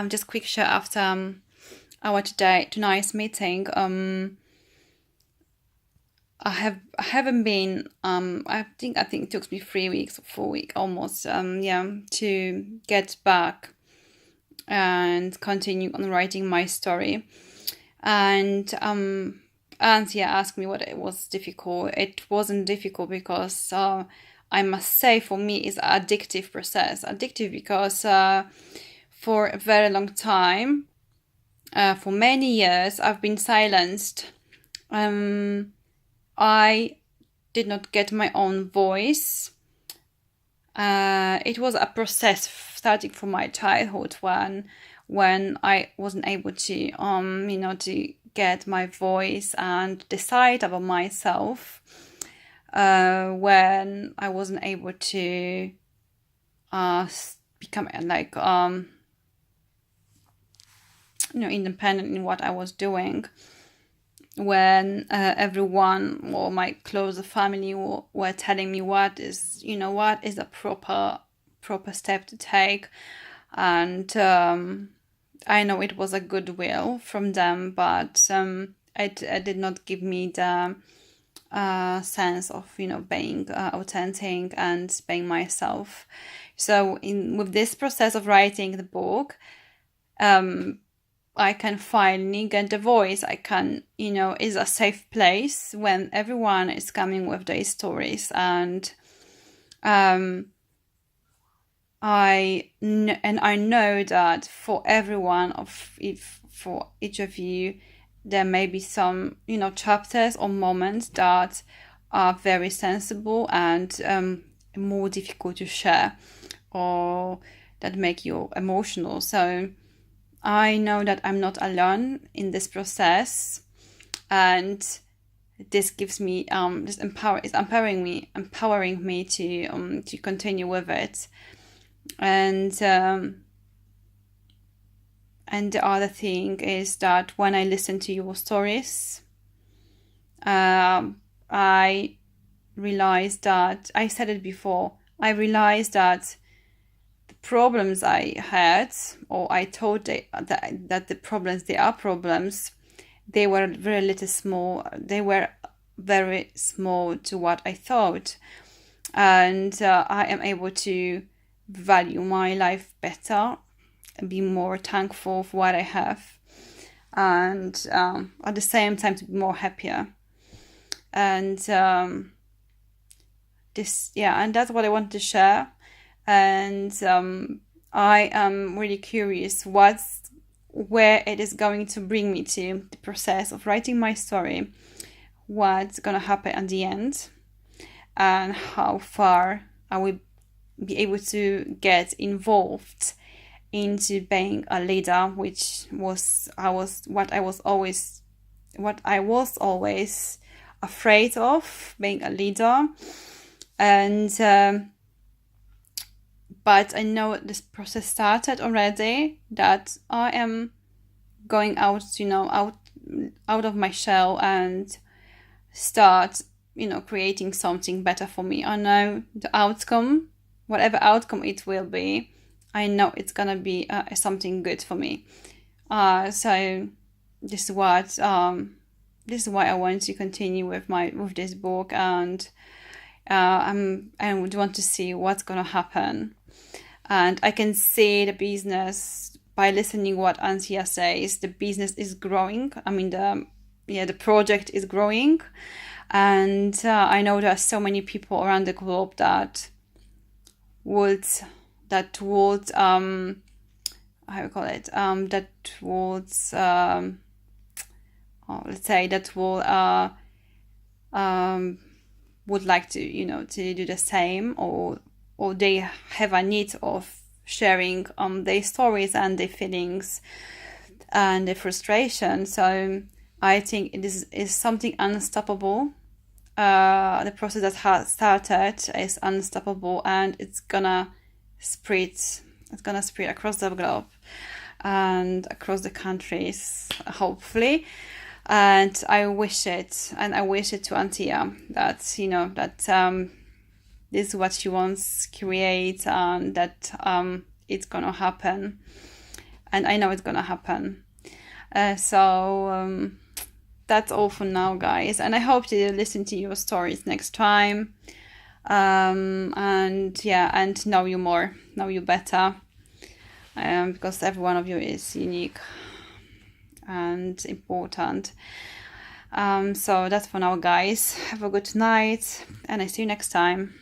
just quick share after our tonight's meeting. I haven't been. I think it took me 3 weeks or 4 weeks almost. To get back and continue on writing my story. And Anthea asked me what it was difficult. It wasn't difficult because I must say for me it's an addictive process. Addictive because for a very long time, for many years, I've been silenced. I did not get my own voice. It was a process starting from my childhood when I wasn't able to to get my voice and decide about myself. When I wasn't able to become like independent in what I was doing. When everyone or my closer family were telling me what is a proper step to take, and I know it was a goodwill from them, but it did not give me the sense of being authentic and being myself. So with this process of writing the book, I can finally get the voice. I can, is a safe place when everyone is coming with their stories. And I know that for for each of you, there may be some, chapters or moments that are very sensible and more difficult to share, or that make you emotional. So I know that I'm not alone in this process, and this gives me empowering me to continue with it. And the other thing is that when I listen to your stories, I realized that I said it before. I realized that problems I had, or I thought that the problems, they are problems, they were very small to what I thought. And I am able to value my life better and be more thankful for what I have, and at the same time to be more happier. And and that's what I want to share. And I am really curious where it is going to bring me to, the process of writing my story, what's going to happen at the end, and how far I will be able to get involved into being a leader, which was what I was always afraid of, being a leader. And but I know this process started already, that I am going out of my shell and start, creating something better for me. I know the outcome, whatever outcome it will be, I know it's gonna be something good for me. So this is why I want to continue with this book, and I would want to see what's gonna happen. And I can see the business by listening what Anthea says. The business is growing. I mean, the project is growing, and I know there are so many people around the globe that would would like to to do the same, or they have a need of sharing their stories and their feelings and their frustration. So I think this is something unstoppable. The process that has started is unstoppable, and it's gonna spread across the globe and across the countries, hopefully. And I wish it to Anthea that this is what she wants to create, and that it's gonna happen. and I know it's gonna happen. So that's all for now, guys, and I hope to listen to your stories next time, and yeah, and know you better, because every one of you is unique and important. So that's for now, guys. Have a good night, and I see you next time.